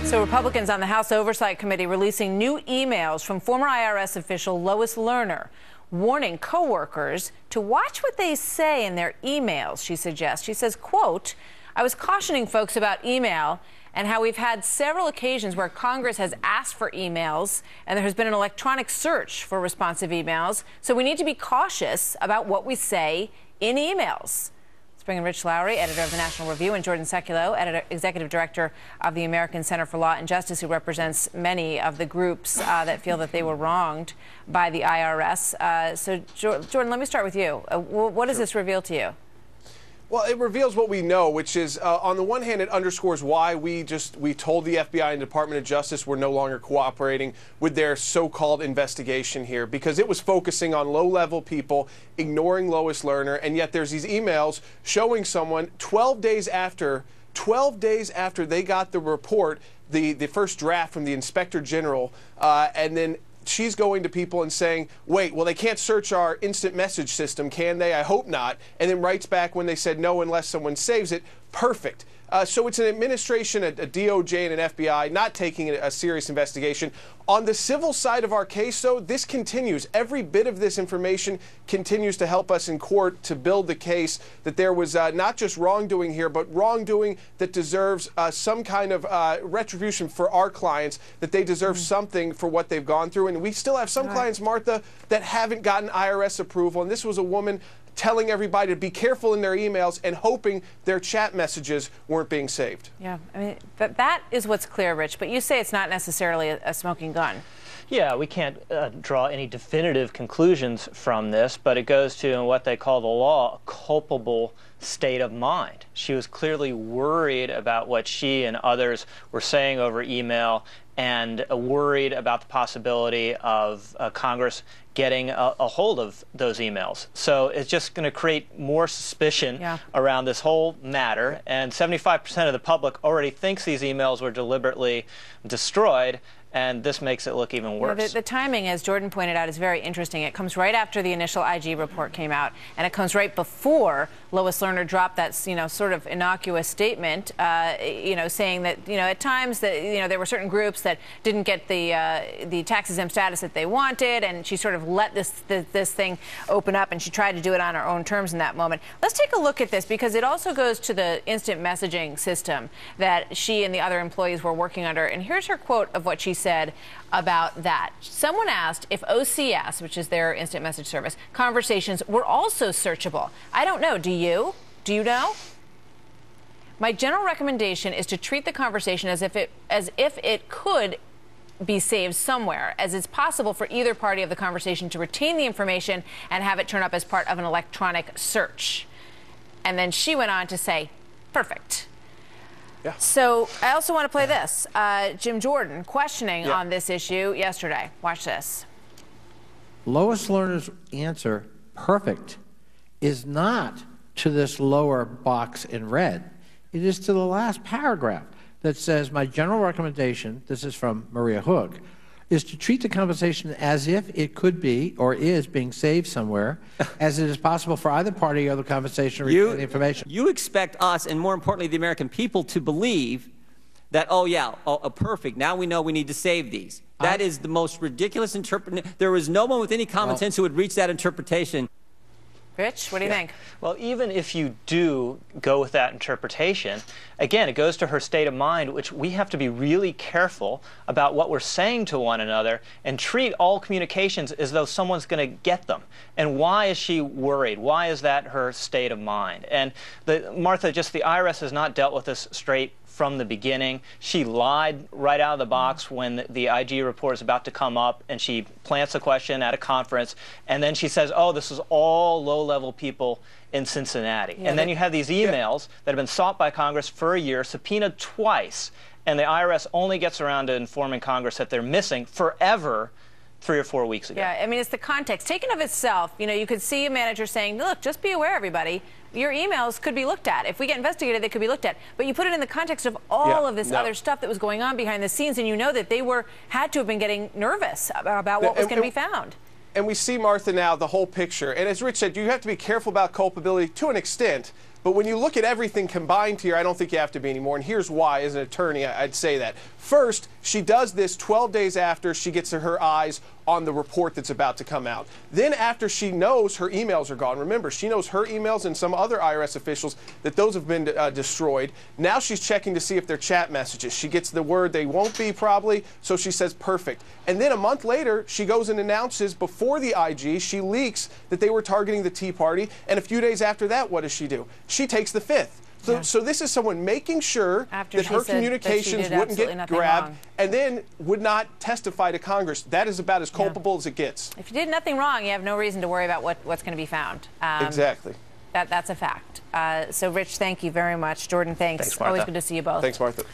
So Republicans on the House Oversight Committee releasing new emails from former IRS official Lois Lerner, warning coworkers to watch what they say in their emails, she suggests. She says, quote, "I was cautioning folks about email and how we've had several occasions where Congress has asked for emails and there has been an electronic search for responsive emails. So we need to be cautious about what we say in emails." Let's bring in Rich Lowry, editor of the National Review, and Jordan Seculo, executive director of the American Center for Law and Justice, who represents many of the groups that feel that they were wronged by the IRS. So, Jordan, let me start with you. What does this reveal to you? Well, it reveals what we know, which is, on the one hand, it underscores why we told the FBI and Department of Justice we're no longer cooperating with their so-called investigation here, because it was focusing on low-level people, ignoring Lois Lerner, and yet there's these emails showing someone 12 days after they got the report, the first draft from the Inspector General, and then she's going to people and saying, wait, well, they can't search our instant message system, can they? I hope not. And then writes back when they said no unless someone saves it. Perfect. So it's an administration, a DOJ and an FBI not taking a serious investigation. On the civil side of our case, though, this continues. Every bit of this information continues to help us in court to build the case that there was not just wrongdoing here, but wrongdoing that deserves some kind of retribution for our clients, that they deserve something for what they've gone through. And we still have some clients, Martha, that haven't gotten IRS approval. And this was a woman telling everybody to be careful in their emails and hoping their chat messages weren't being saved. Yeah, I mean, that is what's clear, Rich, but you say it's not necessarily a smoking gun. Yeah, we can't draw any definitive conclusions from this, but it goes to, in what they call the law, a culpable state of mind. She was clearly worried about what she and others were saying over email, and worried about the possibility of Congress getting a hold of those emails. So it's just going to create more suspicion around this whole matter. And 75% of the public already thinks these emails were deliberately destroyed, and this makes it look even worse. The timing, as Jordan pointed out, is very interesting. It comes right after the initial IG report came out, and it comes right before Lois Lerner dropped that, sort of innocuous statement, saying that, at times that, there were certain groups that didn't get the tax-exempt status that they wanted, and she sort of let this thing open up, and she tried to do it on her own terms in that moment. Let's take a look at this, because it also goes to the instant messaging system that she and the other employees were working under. And here's her quote of what she said about that. Someone asked if OCS, which is their instant message service, conversations were also searchable. I don't know. Do you? Do you know? My general recommendation is to treat the conversation as if it could be saved somewhere, as it's possible for either party of the conversation to retain the information and have it turn up as part of an electronic search. And then she went on to say, perfect. Yeah. So I also want to play this. Jim Jordan questioning on this issue yesterday. Watch this. Lois Lerner's answer, perfect, is not to this lower box in red. It is to the last paragraph that says, my general recommendation, this is from Maria Hook, is to treat the conversation as if it could be or is being saved somewhere, as it is possible for either party or the conversation to retain the information. You expect us, and more importantly the American people, to believe that, perfect, now we know we need to save these. That is the most ridiculous interpretation. There was no one with any common sense who would reach that interpretation. Rich, what do you think? Well, even if you do go with that interpretation, again, it goes to her state of mind, which we have to be really careful about what we're saying to one another and treat all communications as though someone's going to get them. And why is she worried? Why is that her state of mind? And Martha, just the IRS has not dealt with this straight from the beginning. She lied right out of the box when the IG report is about to come up, and she plants a question at a conference, and then she says, oh, this is all low-level people in Cincinnati. And then you have these emails that have been sought by Congress for a year, subpoenaed twice, and the IRS only gets around to informing Congress that they're missing forever 3 or 4 weeks ago. Yeah, I mean, it's the context. Taken of itself, you could see a manager saying, look, just be aware, everybody, your emails could be looked at. If we get investigated, they could be looked at. But you put it in the context of all of this other stuff that was going on behind the scenes, and you know that they had to have been getting nervous about what was going to be found. And we see, Martha, now the whole picture. And as Rich said, you have to be careful about culpability to an extent. But when you look at everything combined here, I don't think you have to be anymore. And here's why. As an attorney, I'd say that. First, she does this 12 days after she gets her eyes on the report that's about to come out. Then after she knows her emails are gone, remember, she knows her emails and some other IRS officials that those have been destroyed. Now she's checking to see if they're chat messages. She gets the word they won't be probably, so she says perfect. And then a month later, she goes and announces before the IG, she leaks that they were targeting the Tea Party. And a few days after that, what does she do? She takes the fifth. So this is someone making sure that her communications wouldn't get grabbed and then would not testify to Congress. That is about as culpable as it gets. If you did nothing wrong, you have no reason to worry about what's going to be found. Exactly. That's a fact. So, Rich, thank you very much. Jordan, thanks. Thanks, Martha. Always good to see you both. Thanks, Martha.